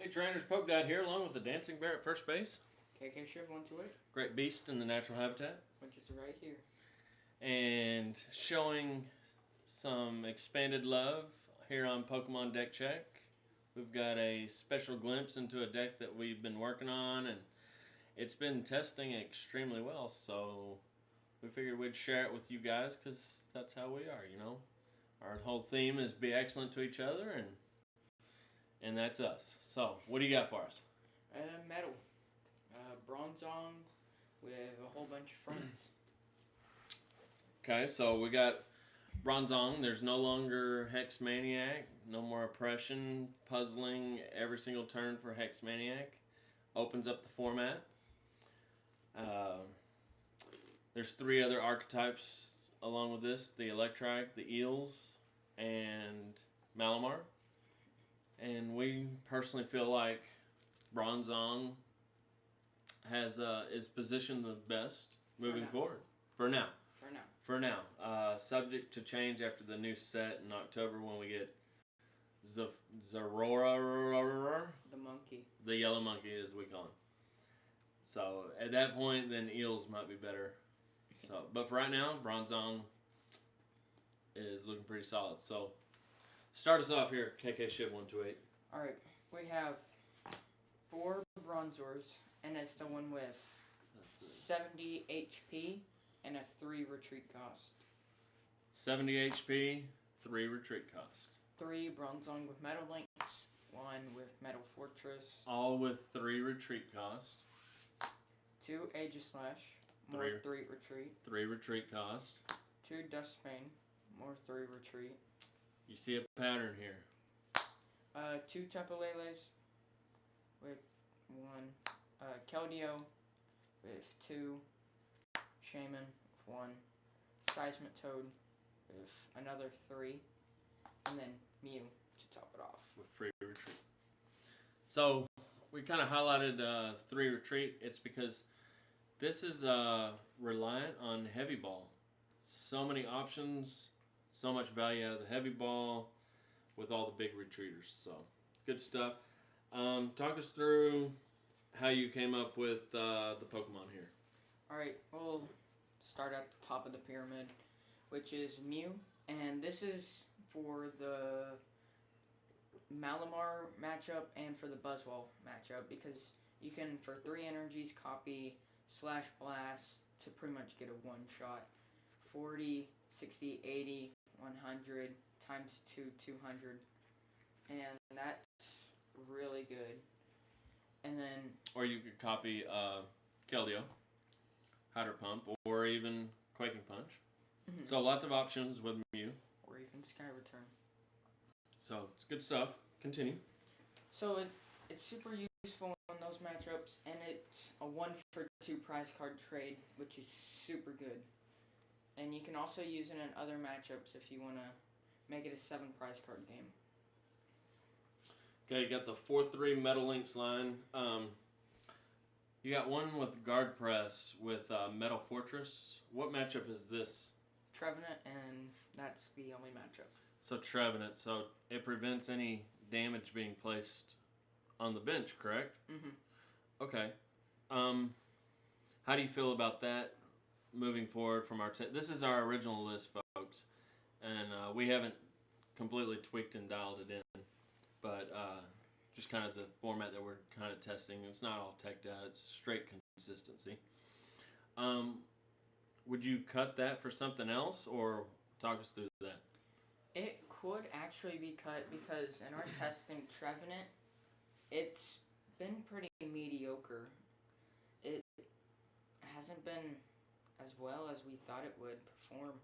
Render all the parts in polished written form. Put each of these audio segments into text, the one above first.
Hey trainers, Poke Dad here along with the Dancing Bear at first base. KK Shiv 128, Great beast in the natural habitat. which is right here. And showing some expanded love here on Pokemon Deck Check. We've got a special glimpse into a deck that we've been working on, and it's been testing extremely well, so we figured we'd share it with you guys because that's how we are, you know. Our whole theme is be excellent to each other, and that's us. So, what do you got for us? Metal. Bronzong with a whole bunch of friends. Okay, so we got Bronzong. There's no longer Hex Maniac. No more oppression, puzzling every single turn for Hex Maniac. Opens up the format. There's 3 other archetypes along with this. The Electrike, the Eels, and Malamar. And we personally feel like Bronzong is positioned the best moving forward. For now. Subject to change after the new set in October when we get Zorora. The monkey. The yellow monkey, as we call him. So at that point, then Eels might be better. So, but for right now, Bronzong is looking pretty solid. So start us off here, KK Shiv 128. Alright, we have 4 Bronzors, and it's the one with 70 HP and a 3 retreat cost. 70 HP, 3 retreat cost. 3 Bronzong with Metal Links, 1 with Metal Fortress. All with 3 retreat cost. 2 Aegislash, more 3 retreat. 3 retreat cost. 2 Dustbane, more 3 retreat. You see a pattern here. 2 Tapaleles with 1. Keldeo with 2. Shaman with 1. Seismitoad with another 3. And then Mew to top it off. With free retreat. So we kind of highlighted 3 retreat. It's because this is reliant on heavy ball. So many options, so much value out of the heavy ball with all the big retreaters. So good stuff. Talk us through how you came up with the Pokemon here. Alright, we'll start at the top of the pyramid, which is Mew. And this is for the Malamar matchup and for the Buzzwole matchup, because you can, for 3 energies, copy Slash Blast to pretty much get a one-shot. 40, 60, 80, 100, times 2, 200. And that's really good. And then... Or you could copy Keldeo, Hydro Pump, or even Quaking Punch. Mm-hmm. So lots of options with Mew. Or even Sky Return. So it's good stuff. Continue. So it's super useful in those matchups, and it's a 1-for-2 prize card trade, which is super good. And you can also use it in other matchups if you want to make it a 7 prize card game. Okay, you got the 4-3 Metal Links line. You got one with Guard Press with Metal Fortress. What matchup is this? Trevenant, and that's the only matchup. So Trevenant, so it prevents any damage being placed on the bench, correct? Mm-hmm. Okay. How do you feel about that moving forward from our... This is our original list, folks. And we haven't completely tweaked and dialed it in. But just kind of the format that we're kind of testing. It's not all teched out. It's straight consistency. Would you cut that for something else, or talk us through that? It could actually be cut because in our testing, Trevenant, it's been pretty mediocre. It hasn't been as well as we thought it would perform.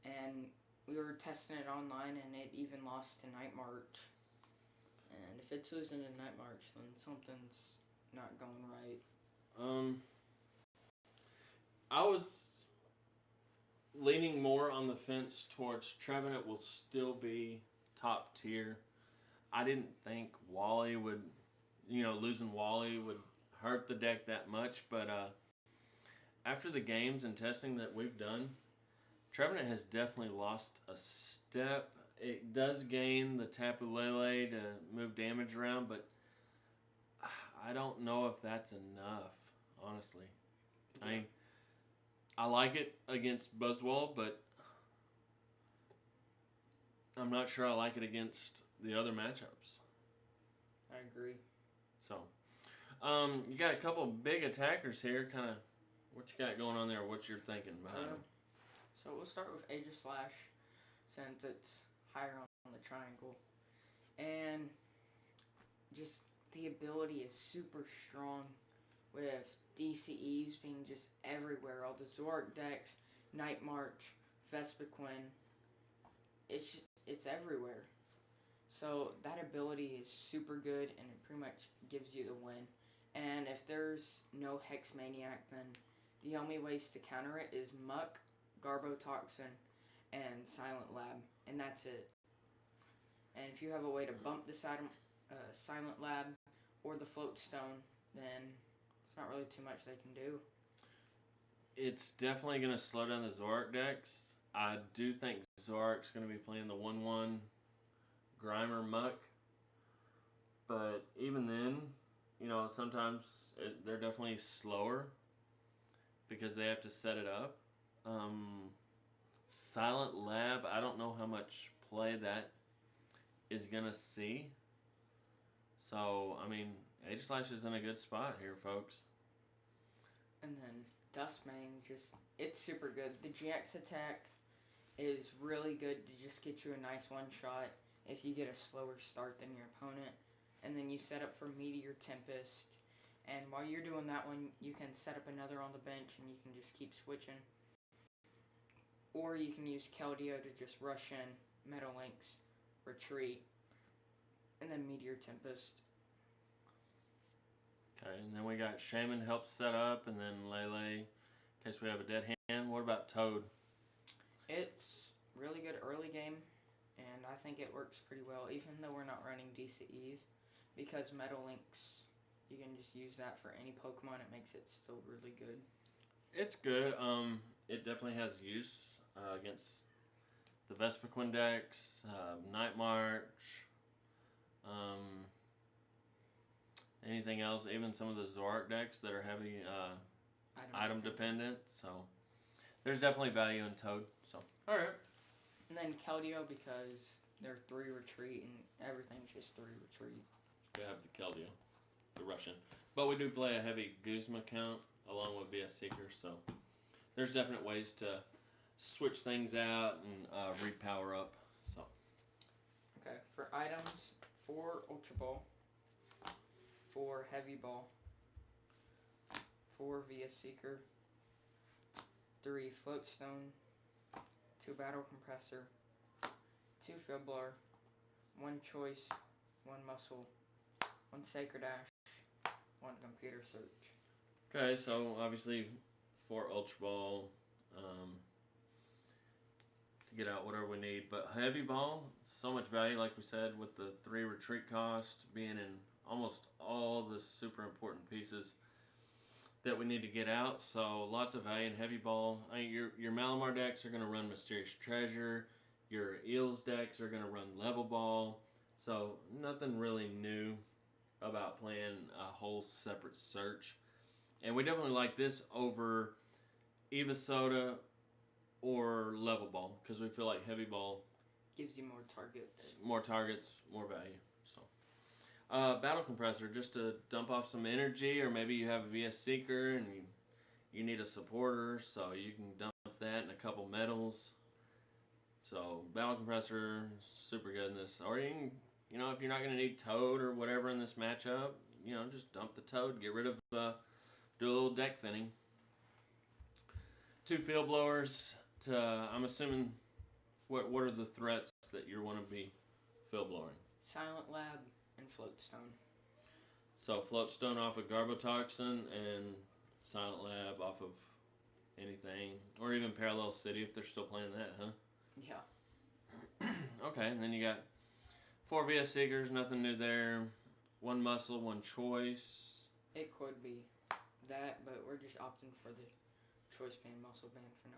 And we were testing it online, and it even lost to Night March. And if it's losing to Night March, then something's not going right. I was leaning more on the fence towards Trevenant will still be top tier. I didn't think Wally would, losing Wally would hurt the deck that much, but after the games and testing that we've done, Trevenant has definitely lost a step. It does gain the Tapu Lele to move damage around, but I don't know if that's enough, honestly. Yeah. I mean, I like it against Buzzwole, but I'm not sure I like it against the other matchups. I agree. So, you got a couple big attackers here. Kind of, what you got going on there? What you're thinking behind them? So we'll start with Aegislash, since it's higher on the triangle, and just the ability is super strong with DCEs being just everywhere. All the Zoroark decks, Night March, Vespiquen, it's everywhere. So that ability is super good, and it pretty much gives you the win. And if there's no Hex Maniac, then the only ways to counter it is Muck, Garbotoxin, and Silent Lab, and that's it. And if you have a way to bump the Silent Lab or the Float Stone, then it's not really too much they can do. It's definitely going to slow down the Zoroark decks. I do think Zoroark's going to be playing the 1-1 Grimer Muck. But even then, sometimes they're definitely slower because they have to set it up. Silent Lab, I don't know how much play that is going to see. So, I mean, Aegislash is in a good spot here, folks. And then Dustmang, it's super good. The GX attack is really good to just get you a nice one-shot if you get a slower start than your opponent. And then you set up for Meteor Tempest. And while you're doing that one, you can set up another on the bench and you can just keep switching. Or you can use Keldeo to just rush in, Meadow Lynx, retreat, and then Meteor Tempest. Okay, and then we got Shaman helps set up, and then Lele in case we have a dead hand. What about Toad? It's really good early game, and I think it works pretty well, even though we're not running DCEs, because Meadow Lynx, you can just use that for any Pokemon. It makes it still really good. It's good. It definitely has use against the Vespiquen decks, Night March, anything else, even some of the Zoroark decks that are heavy item dependent. So there's definitely value in Toad. So, alright. And then Keldeo, because they're 3 retreat and everything's just 3 retreat. We have the Keldeo, the Russian. But we do play a heavy Guzma count along with VS Seeker, so there's definite ways to switch things out and repower up. So, okay, for items, 4 Ultra Ball, 4 Heavy Ball, 4 VS Seeker, 3 Float Stone, 2 Battle Compressor, 2 Field Blower, 1 Choice, 1 Muscle, 1 Sacred Ash, 1 Computer Search. okay, so obviously 4 Ultra Ball to get out whatever we need. But Heavy Ball, so much value, like we said, with the 3 retreat cost being in almost all the super important pieces that we need to get out. So lots of value in Heavy Ball. Your Malamar decks are going to run Mysterious Treasure. Your Eels decks are going to run Level Ball. So nothing really new about playing a whole separate search. And we definitely like this over Evisoda or Level Ball because we feel like Heavy Ball gives you more targets. More targets, more value. So, Battle Compressor, just to dump off some energy, or maybe you have a VS Seeker and you need a supporter, so you can dump that and a couple metals. So, Battle Compressor, super good in this. Or you can, if you're not going to need Toad or whatever in this matchup, just dump the Toad, get rid of, do a little deck thinning. 2 Field Blowers I'm assuming, what are the threats that you want to be field blowing? Silent Lab and Float Stone. So Float Stone off of Garbotoxin and Silent Lab off of anything, or even Parallel City if they're still playing that, huh? Yeah. Okay, and then you got 4 VS Seekers, nothing new there. 1 Muscle, 1 Choice. It could be that, but we're just opting for the Choice Band, Muscle Band for now.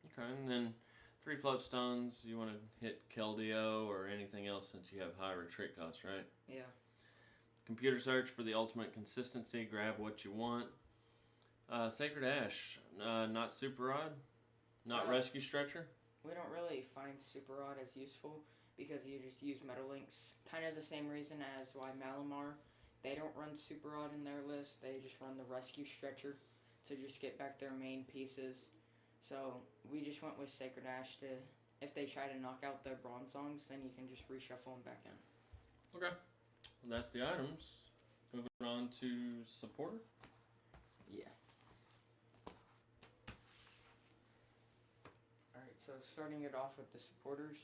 Okay, and then 3 Float Stones. You want to hit Keldeo or anything else since you have high retreat costs, right? Yeah. Computer search for the ultimate consistency. Grab what you want. Sacred Ash, not super rod, not rescue stretcher. We don't really find super rod as useful because you just use metal links. Kind of the same reason as why Malamar, they don't run super rod in their list. They just run the rescue stretcher to just get back their main pieces. So we just went with Sacred Ash to, if they try to knock out their Bronzongs, then you can just reshuffle them back in. Okay, well, that's the items. Moving on to supporter. Yeah. Alright, so starting it off with the supporters,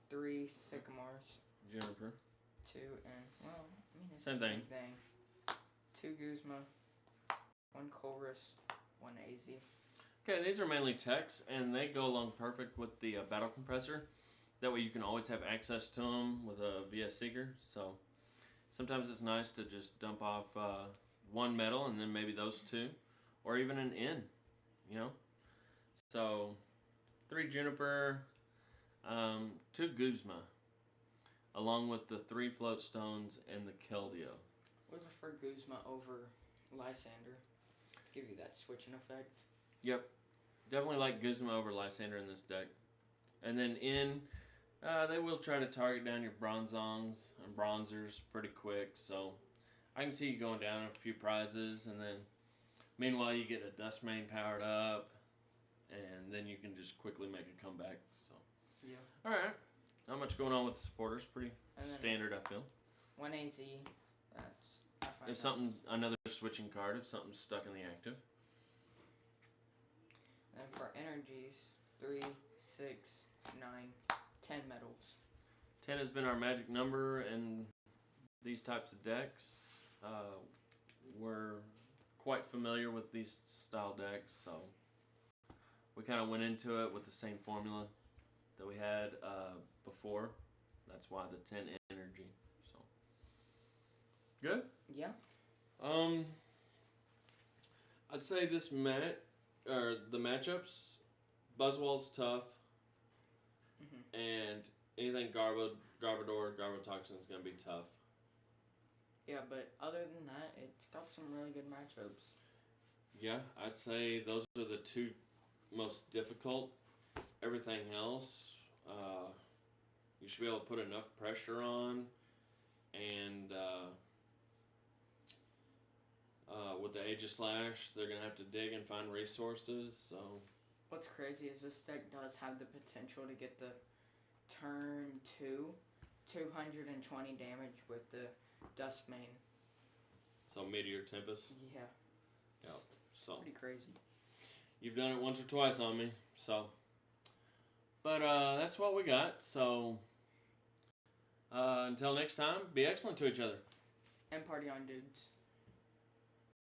3 Sycamores, Juniper. 2 and, well, I mean, it's Same the thing. same thing. 2 Guzma, 1 Colress, 1 AZ. Okay, these are mainly techs, and they go along perfect with the battle compressor. That way you can always have access to them with a VS Seeker. So sometimes it's nice to just dump off 1 metal and then maybe those 2, or even an N, you know. So 3 Juniper, 2 Guzma, along with the 3 Float Stones and the Keldeo. We prefer Guzma over Lysander. Give you that switching effect. Yep. Definitely like Guzma over Lysander in this deck. And then they will try to target down your Bronzongs and Bronzers pretty quick. So I can see you going down a few prizes. And then meanwhile you get a Dust Main powered up. And then you can just quickly make a comeback. So Yeah. Alright. Not much going on with the supporters. Pretty standard, I feel. 1 AZ, I find If something, another switching card, if something's stuck in the active. And then for energies, 3, 6, 9, 10 metals. 10 has been our magic number in these types of decks. We're quite familiar with these style decks, so we kind of went into it with the same formula that we had before. That's why the 10 energy. So good. Yeah. I'd say this the matchups, Buzzwall's tough, and anything Garbodor, Garbotoxin is gonna be tough. Yeah, but other than that, it's got some really good matchups. Yeah, I'd say those are the 2 most difficult. Everything else, you should be able to put enough pressure on, and with the Aegislash, they're gonna have to dig and find resources. So what's crazy is this deck does have the potential to get the turn 2, 220 damage with the Dust Main. So Meteor Tempest. Yeah. Yep. So pretty crazy. You've done it once or twice on me. So, but that's what we got. So until next time, be excellent to each other. And party on, dudes.